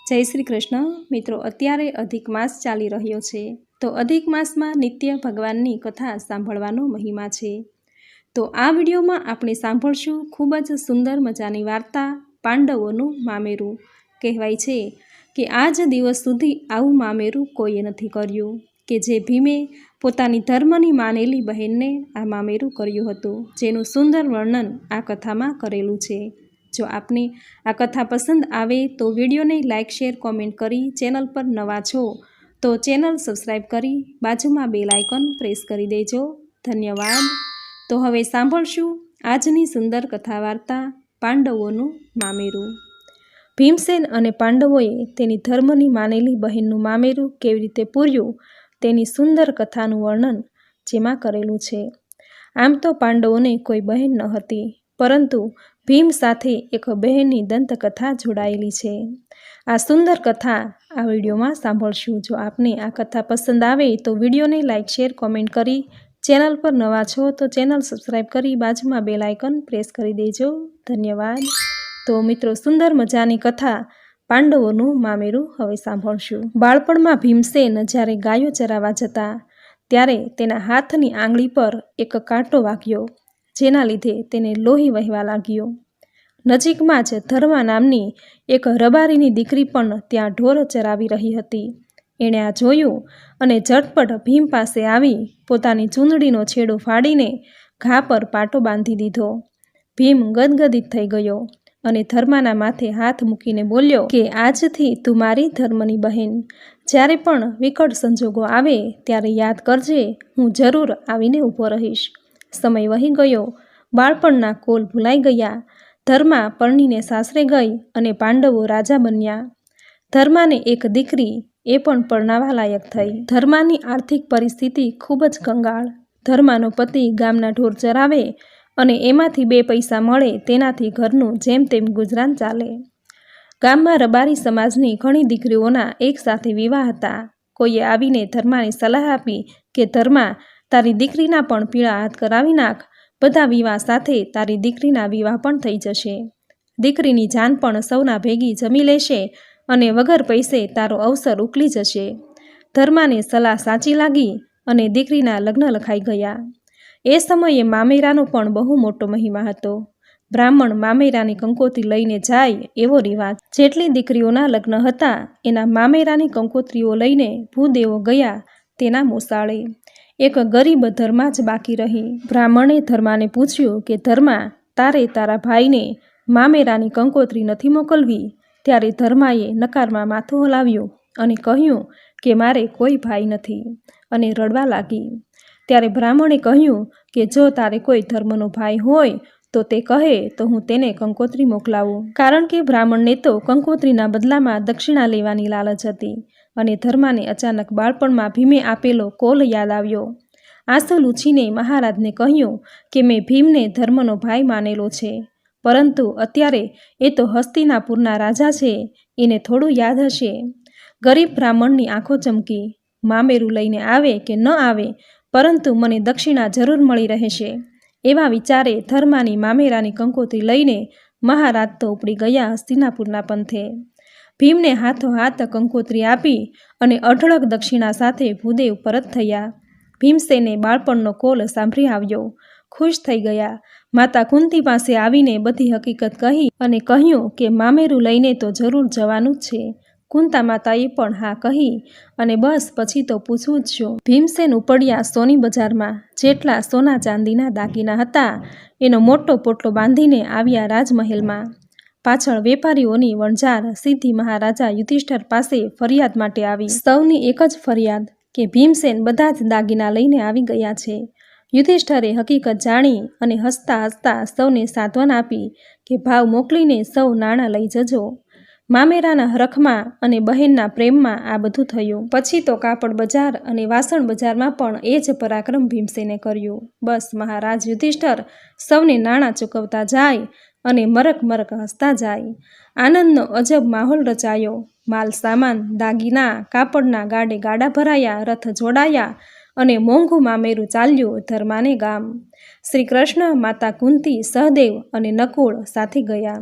જય શ્રી કૃષ્ણ મિત્રો, અત્યારે અધિક માસ ચાલી રહ્યો છે તો અધિક માસમાં નિત્ય ભગવાનની કથા સાંભળવાનો મહિમા છે। તો આ વિડીયોમાં આપણે સાંભળશું ખૂબ જ સુંદર મજાની વાર્તા પાંડવોનું મામેરું। કહેવાય છે કે આજ દિવસ સુધી આવું મામેરું કોઈએ નથી કર્યું કે જે ભીમે પોતાની ધર્મની માનેલી બહેનને આ મામેરું કર્યું હતું, જેનું સુંદર વર્ણન આ કથામાં કરેલું છે। જો આપને આ કથા પસંદ આવે તો વિડીયોને લાઇક શેર કોમેન્ટ કરી, ચેનલ પર નવા છો તો ચેનલ સબસ્ક્રાઈબ કરી બાજુમાં બેલ આઇકોન પ્રેસ કરી દેજો। ધન્યવાદ। તો હવે સાંભળશું આજની સુંદર કથા વાર્તા પાંડવોનું મામેરું। ભીમસેન અને પાંડવોએ તેની ધર્મની માનેલી બહેનનું મામેરું કેવી રીતે પૂર્યું તેની સુંદર કથાનું વર્ણન જેમાં કરેલું છે। આમ તો પાંડવોને કોઈ બહેન ન હતી, પરંતુ ભીમ સાથે એક બહેનની દંતકથા જોડાયેલી છે। આ સુંદર કથા આ વિડીયોમાં સાંભળશું। જો આપને આ કથા પસંદ આવે તો વિડીયોને લાઇક શેર કોમેન્ટ કરી, ચેનલ પર નવા છો તો ચેનલ સબસ્ક્રાઈબ કરી બાજુમાં બેલ આઇકન પ્રેસ કરી દેજો। ધન્યવાદ। તો મિત્રો, સુંદર મજાની કથા પાંડવોનું મામેરું હવે સાંભળશું। બાળપણમાં ભીમસેન જ્યારે ગાયો ચરાવવા જતા ત્યારે તેના હાથની આંગળી પર એક કાંટો વાગ્યો, જેના લીધે તેને લોહી વહેવા લાગ્યું। નજીકમાં જ ધર્મા નામની એક રબારીની દીકરી પણ ત્યાં ઢોર ચરાવી રહી હતી। એણે આ જોયું અને ઝટપટ ભીમ પાસે આવી પોતાની ચૂંદડીનો છેડો ફાડીને ઘા પર પાટો બાંધી દીધો। ભીમ ગદગદિત થઈ ગયો અને ધર્માના માથે હાથ મૂકીને બોલ્યો કે આજથી તું મારી ધર્મની બહેન, જ્યારે પણ વિકટ સંજોગો આવે ત્યારે યાદ કરજે, હું જરૂર આવીને ઊભો રહીશ। સમય વહી ગયો, બાળપણના કોલ ભૂલાઈ ગયા। ધર્મા પરણીને સાસરે ગઈ અને પાંડવો રાજા બન્યા। ધર્માને એક દીકરી, એ પણ પરણાવા લાયક થઈ। ધર્માની આર્થિક પરિસ્થિતિ ખૂબ જ કંગાળ। ધર્માનો પતિ ગામના ઢોર ચરાવે અને એમાંથી 2 પૈસા મળે તેનાથી ઘરનું જેમ તેમ ગુજરાન ચાલે। ગામમાં રબારી સમાજની ઘણી દીકરીઓના એક સાથે વિવાહ હતા। કોઈએ આવીને ધર્માને સલાહ આપી કે ધર્મા, તારી દીકરીના પણ પીળા હાથ કરાવી નાખ, બધા વિવાહ સાથે તારી દીકરીના વિવાહ પણ થઈ જશે। દીકરીની જાન પણ સૌના ભેગી જમી લેશે અને વગર પૈસે તારો અવસર ઉકલી જશે। ધર્માને સલાહ સાચી લાગી અને દીકરીના લગ્ન લખાઈ ગયા। એ સમયે મામેરાનો પણ બહુ મોટો મહિમા હતો। બ્રાહ્મણ મામેરાની કંકોત્રી લઈને જાય એવો રિવાજ। જેટલી દીકરીઓના લગ્ન હતા એના મામેરાની કંકોત્રીઓ લઈને ભૂદેવો ગયા તેના મોસાળે। એક ગરીબ ધર્મા જ બાકી રહી। બ્રાહ્મણે ધર્માને પૂછ્યું કે ધર્મા, તારે તારા ભાઈને મામેરાની કંકોત્રી નથી મોકલવી? ત્યારે ધર્માએ નકારમાં માથું હલાવ્યું અને કહ્યું કે મારે કોઈ ભાઈ નથી, અને રડવા લાગી। ત્યારે બ્રાહ્મણે કહ્યું કે જો તારે કોઈ ધર્મનો ભાઈ હોય તો તે કહે તો હું તેને કંકોત્રી મોકલાવું। કારણ કે બ્રાહ્મણને તો કંકોત્રીના બદલામાં દક્ષિણા લેવાની લાલચ હતી અને ધર્માને અચાનક બાળપણમાં ભીમે આપેલો કોલ યાદ આવ્યો। આંસુ લૂછીને મહારાજને કહ્યું કે મેં ભીમને ધર્મનો ભાઈ માનેલો છે, પરંતુ અત્યારે એ તો હસ્તિનાપુરના રાજા છે, એને થોડું યાદ હશે। ગરીબ બ્રાહ્મણની આંખો ચમકી। મામેરું લઈને આવે કે ન આવે, પરંતુ મને દક્ષિણા જરૂર મળી રહેશે, એવા વિચારે ધર્માની મામેરાની કંકોત્રી લઈને મહારાજ તો ઉપડી ગયા હસ્તિનાપુરના પંથે। ભીમને હાથોહાથ કંકોત્રી આપી અને અઢળક દક્ષિણા સાથે ભૂદેવ પરત થયા। ભીમસેને બાળપણનો કોલ સાંભળી આવ્યો, ખુશ થઈ ગયા। માતા કુંતી પાસે આવીને બધી હકીકત કહી અને કહ્યું કે મામેરું લઈને તો જરૂર જવાનું જ છે। કુંતા માતાએ પણ હા કહી અને બસ પછી તો પૂછવું જ શું। ભીમસેન ઉપડ્યા સોની બજારમાં। જેટલા સોના ચાંદીના દાગીના હતા એનો મોટો પોટલો બાંધીને આવ્યા રાજમહેલમાં। પાછળ વેપારીઓની વણઝાર સીધી મહારાજા યુધિષ્ઠિર પાસે ફરિયાદ માટે આવી। સૌની એક જ ફરિયાદ કે ભીમસેન બધા જ દાગીના લઈને આવી ગયા છે। યુધિષ્ઠિરે હકીકત જાણી અને હસતા હસતા સૌને સાંત્વન આપી કે ભાવ મોકલીને સૌ નાણાં લઈ જજો। મામેરાના હરખમાં અને બહેનના પ્રેમમાં આ બધું થયું। પછી તો કાપડ બજાર અને વાસણ બજારમાં પણ એ જ પરાક્રમ ભીમસેને કર્યું। બસ મહારાજ યુધિષ્ઠિર સૌને નાણાં ચૂકવતા જાય અને મરક મરક હસતા જાય। આનંદનો અજબ માહોલ રચાયો। માલ સામાન, દાગીના, કાપડના ગાડે ગાડા ભરાયા, રથ જોડાયા અને મોંઘું મામેરું ચાલ્યું ધર્માને ગામ। શ્રી કૃષ્ણ, માતા કુંતી, સહદેવ અને નકુળ સાથે ગયા।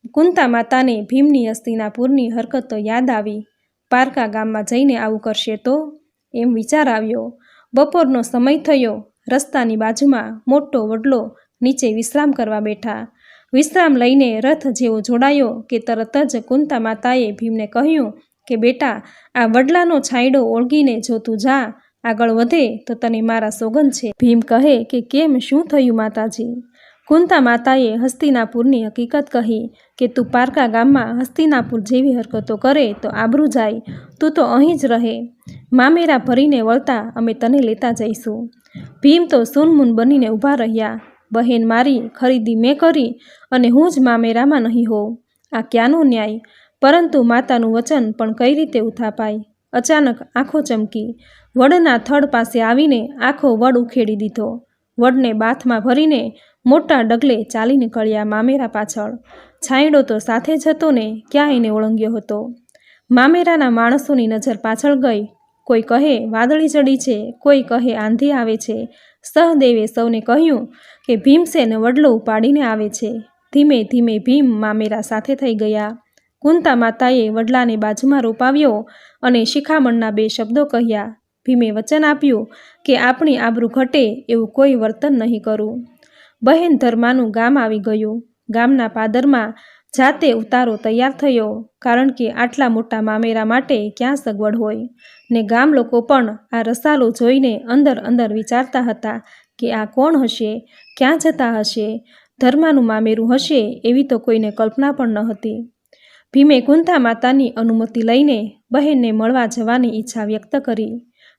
કુંતા માતાને ભીમની હસ્તિનાપુરની હરકત યાદ આવી. પારકા ગામમાં જઈને આવું કરશે તો એમ વિચાર આવ્યો. બપોરનો સમય થયો. રસ્તાની બાજુમાં મોટો વડલો નીચે વિશ્રામ કરવા બેઠા. વિશ્રામ લઈને રથ જેવો જોડાયો કે તરત જ કુંતા માતાએ ભીમને કહ્યું કે બેટા, આ વડલાનો છાંયડો ઓળગીને જો તું જા, આગળ વધે તો તને મારા સોગંદ છે. ભીમ કહે કે કેમ, શું થયું માતાજી? કુંતા માતાએ હસ્તિનાપુરની હકીકત કહી કે તું પારકા ગામમાં હસ્તિનાપુર જેવી હરકતો કરે તો આબરૂ જાય. તું તો અહીં જ રહે. મામેરા ભરીને વળતા અમે તને લેતા જઈશું. ભીમ તો સૂનમૂન બનીને ઊભા રહ્યા. બહેન મારી ખરીદી મેં કરી અને હું જ મામેરામાં નહીં હોઉં. આ ક્યાંનો ન્યાય? પરંતુ માતાનું વચન પણ કઈ રીતે ઉથાપાય? અચાનક આંખો ચમકી. વડના થડ પાસે આવીને આખો વડ ઉખેડી દીધો. વડને બાથમાં ભરીને મોટા ડગલે ચાલી નીકળ્યા મામેરા પાછળ. છાંયડો તો સાથે જ હતો ને, ક્યાં એને ઓળંગ્યો હતો? મામેરાના માણસોની નજર પાછળ ગઈ. કોઈ કહે વાદળી ચડી છે, કોઈ કહે આંધી આવે છે. સહદેવે સૌને કહ્યું કે ભીમસેન વડલો ઉપાડીને આવે છે. ધીમે ધીમે ભીમ મામેરા સાથે થઈ ગયા. કુંતા માતાએ વડલાને બાજુમાં રોપાવ્યો અને શિખામણના 2 શબ્દો કહ્યા. ભીમે વચન આપ્યું કે આપણી આબરૂ ઘટે એવું કોઈ વર્તન નહીં કરું. બહેન ધર્માનું ગામ આવી ગયું. ગામના પાદરમાં જાતે ઉતારો તૈયાર થયો, કારણ કે આટલા મોટા મામેરા માટે ક્યાં સગવડ હોય. ને ગામ લોકો પણ આ રસાલો જોઈને અંદર અંદર વિચારતા હતા કે આ કોણ હશે, ક્યાં જતા હશે? ધર્માનું મામેરું હશે એવી તો કોઈને કલ્પના પણ ન હતી. ભીમે કુંતા માતાની અનુમતિ લઈને બહેનને મળવા જવાની ઈચ્છા વ્યક્ત કરી.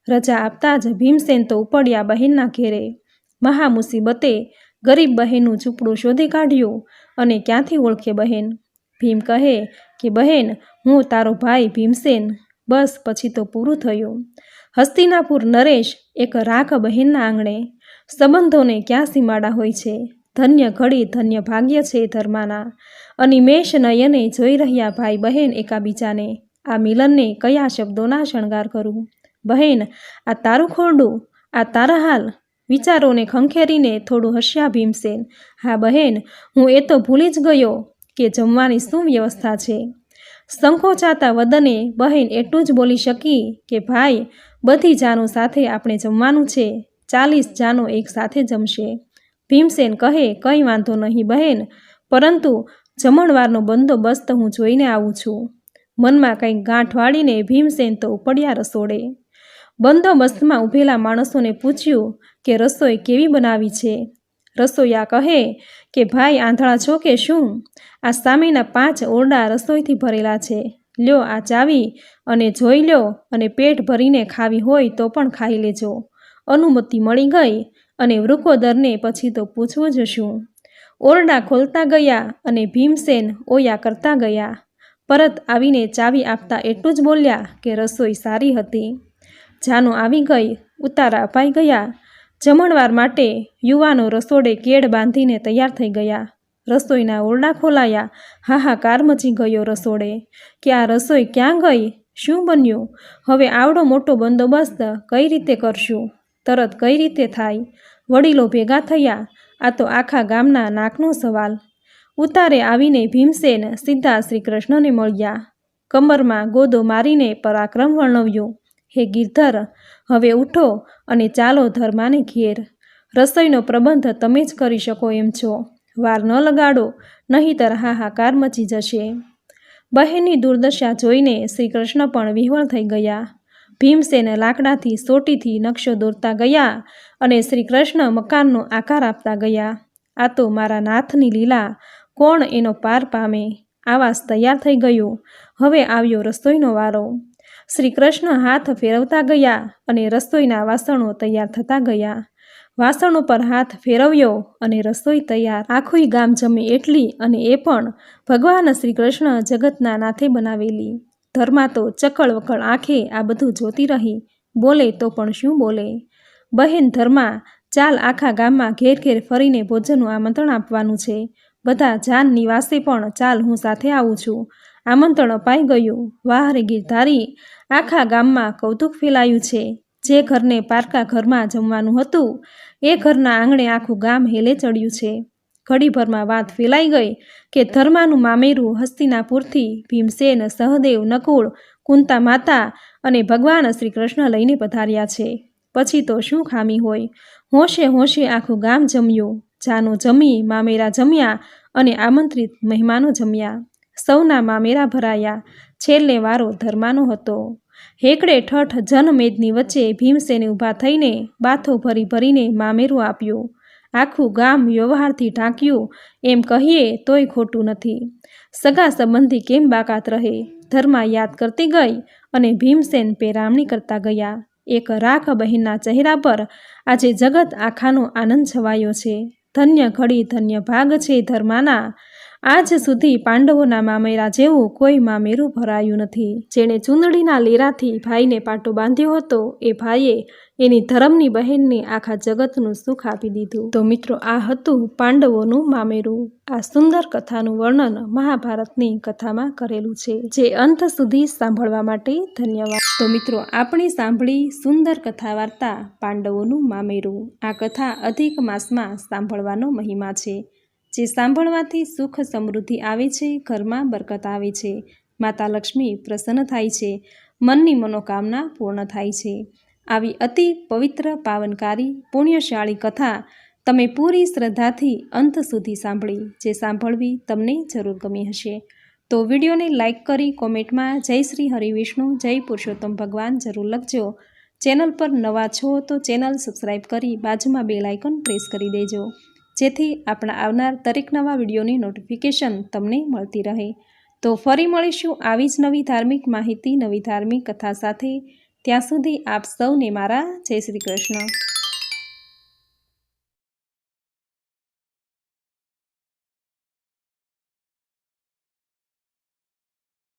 રજા આપતા જ ભીમસેન તો ઉપડ્યા બહેનના ઘેરે. મહા મુસીબતે ગરીબ બહેનનું ઝૂંપડું શોધી કાઢ્યું. અને ક્યાંથી ઓળખે બહેન? ભીમ કહે કે બહેન, હું તારો ભાઈ ભીમસેન. બસ પછી તો પૂરું થયું. હસ્તિનાપુર નરેશ એક રાખ બહેનના આંગણે. સંબંધોને ક્યાં સીમાડા હોય છે? ધન્ય ઘડી ધન્ય ભાગ્ય છે ધર્માના. અનિમેષ નયને જોઈ રહ્યા ભાઈ બહેન એકાબીજાને. આ મિલનને કયા શબ્દોના શણગાર કરું? બહેન, આ તારું ખોરડું, આ તારા હાલ? વિચારોને ખંખેરીને થોડું હસ્યા ભીમસેન. હા બહેન, હું એ તો ભૂલી જ ગયો કે જમવાની શું વ્યવસ્થા છે. સંકોચાતા વદને બહેન એટલું જ બોલી શકી કે ભાઈ, બધી જાનો સાથે આપણે જમવાનું છે. 40 જાનો એક સાથે જમશે. ભીમસેન કહે કંઈ વાંધો નહીં બહેન, પરંતુ જમણવારનો બંદોબસ્ત હું જોઈને આવું છું. મનમાં કંઈક ગાંઠ વાળીને ભીમસેન તો ઉપડ્યા રસોડે. બંદોબસ્તમાં ઊભેલા માણસોને પૂછ્યું કે રસોઈ કેવી બનાવી છે. રસોઈયા કહે કે ભાઈ આંધળા છો કે શું? આ સામેના 5 ઓરડા રસોઈથી ભરેલા છે. લ્યો આ ચાવી અને જોઈ લ્યો, અને પેટ ભરીને ખાવી હોય તો પણ ખાઈ લેજો. અનુમતિ મળી ગઈ અને વૃકોદરને પછી તો પૂછવું જ શું. ઓરડા ખોલતા ગયા અને ભીમસેન ઓયા કરતા ગયા. પરત આવીને ચાવી આપતા એટલું જ બોલ્યા કે રસોઈ સારી હતી. જાનો આવી ગઈ, ઉતારા અપાઈ ગયા. જમણવાર માટે યુવાનો રસોડે કેળ બાંધીને તૈયાર થઈ ગયા. રસોઈના ઓરડા ખોલાયા. હાહાકાર મચી ગયો રસોડે કે આ રસોઈ ક્યાં ગઈ? શું બન્યું? હવે આવડો મોટો બંદોબસ્ત કઈ રીતે કરશું? તરત કઈ રીતે થાય? વડીલો ભેગા થયા. આ તો આખા ગામના નાકનો સવાલ. ઉતારે આવીને ભીમસેન સીધા શ્રી કૃષ્ણને મળ્યા. કમરમાં ગોદો મારીને પરાક્રમ વર્ણવ્યું. હે ગિરધર, હવે ઉઠો અને ચાલો ધર્માને ઘેર. રસોઈનો પ્રબંધ તમે જ કરી શકો એમ છો. વાર ન લગાડો, નહીંતર હાહાકાર મચી જશે. બહેનની દુર્દશા જોઈને શ્રી કૃષ્ણ પણ વિહવળ થઈ ગયા. ભીમસેન લાકડાથી સોટીથી નકશો દોરતા ગયા અને શ્રી કૃષ્ણ મકાનનો આકાર આપતા ગયા. આ તો મારા નાથની લીલા, કોણ એનો પાર પામે? આવાસ તૈયાર થઈ ગયું. હવે આવ્યો રસોઈનો વારો. શ્રી કૃષ્ણ હાથ ફેરવતા ગયા અને રસોઈના વાસણો તૈયાર થતા ગયા. વાસણો પર હાથ ફેરવ્યો અને રસોઈ તૈયાર. આખું ગામ જમે એટલી, અને એ પણ ભગવાન શ્રી કૃષ્ણ જગતના નાથે બનાવેલી. ધર્મા તો ચકળ વકળ આંખે આ બધું જોતી રહી. બોલે તો પણ શું બોલે? બહેન ધર્મા, ચાલ આખા ગામમાં ઘેર ઘેર ફરીને ભોજનનું આમંત્રણ આપવાનું છે. બધા જાન નિવાસે પણ ચાલ, હું સાથે આવું છું. આમંત્રણ અપાઈ ગયું. વાહ રે ગિરધારી, આખા ગામમાં કૌતુક ફેલાયું છે. જે ઘરને પારકા ઘરમાં જમવાનું હતું એ ઘરના આંગણે આખું ગામ હેલે ચડ્યું છે. ઘડીભરમાં વાત ફેલાઈ ગઈ કે ધર્માનું મામેરું હસ્તિનાપુરથી ભીમસેન, સહદેવ, નકુળ, કુંતા માતા અને ભગવાન શ્રી કૃષ્ણ લઈને પધાર્યા છે. પછી તો શું ખામી હોય? હોંશે હોંશે આખું ગામ જમ્યું. જાનો જમી, મામેરા જમ્યા અને આમંત્રિત મહેમાનો જમ્યા. સૌના મામેરા ભરાયા. છેલ્લે વારો ધર્માનો હતો. હેકડે ઠઠ જનમેદની વચ્ચે ભીમસેને ઊભા થઈને બાથો ભરી ભરીને મામેરું આપ્યું. આખું ગામ વ્યવહારથી ઢાંક્યું એમ કહીએ તોય ખોટું નથી. સગા સંબંધી કેમ બાકાત રહે? ધર્મા યાદ કરતી ગઈ અને ભીમસેન પેરામણી કરતા ગયા. એક રાખ બહેનના ચહેરા પર આજે જગત આખાનો આનંદ છવાયો છે. ધન્ય ઘડી, ધન્ય ભાગ છે ધર્માના. આજ સુધી પાંડવોના મામેરા જેવું કોઈ મામેરું ભરાયું નથી. જેણે ચૂંદડીના લેરાથી ભાઈને પાટો બાંધ્યો હતો એ ભાઈએ એની ધર્મની બહેનને આખા જગતનું સુખ આપી દીધું. તો મિત્રો, આ હતું પાંડવોનું મામેરું. આ સુંદર કથાનું વર્ણન મહાભારતની કથામાં કરેલું છે, જે અંત સુધી સાંભળવા માટે ધન્યવાદ. તો મિત્રો, આપણે સાંભળી સુંદર કથા વાર્તા પાંડવોનું મામેરું. આ કથા અધિક માસમાં સાંભળવાનો મહિમા છે, જે સાંભળવાથી સુખ સમૃદ્ધિ આવે છે, ઘરમાં બરકત આવે છે, માતા લક્ષ્મી પ્રસન્ન થાય છે, મનની મનોકામના પૂર્ણ થાય છે. આવી અતિ પવિત્ર, પાવનકારી, પુણ્યશાળી કથા તમે પૂરી શ્રદ્ધાથી અંત સુધી સાંભળી, જે સાંભળવી તમને જરૂર ગમી હશે. તો વિડીયોને લાઇક કરી કોમેન્ટમાં જય શ્રી હરિવિષ્ણુ, જય પુરુષોત્તમ ભગવાન જરૂર લખજો. ચેનલ પર નવા છો તો ચેનલ સબસ્ક્રાઈબ કરી બાજુમાં બેલ આઇકન પ્રેસ કરી દેજો, જેથી આપણા આવનાર દરેક નવા વિડીયોની નોટિફિકેશન તમને મળતી રહે. તો ફરી મળીશું આવી જ નવી ધાર્મિક માહિતી, નવી ધાર્મિક કથા સાથે. ત્યાં સુધી આપ સૌને મારા જય શ્રી કૃષ્ણ.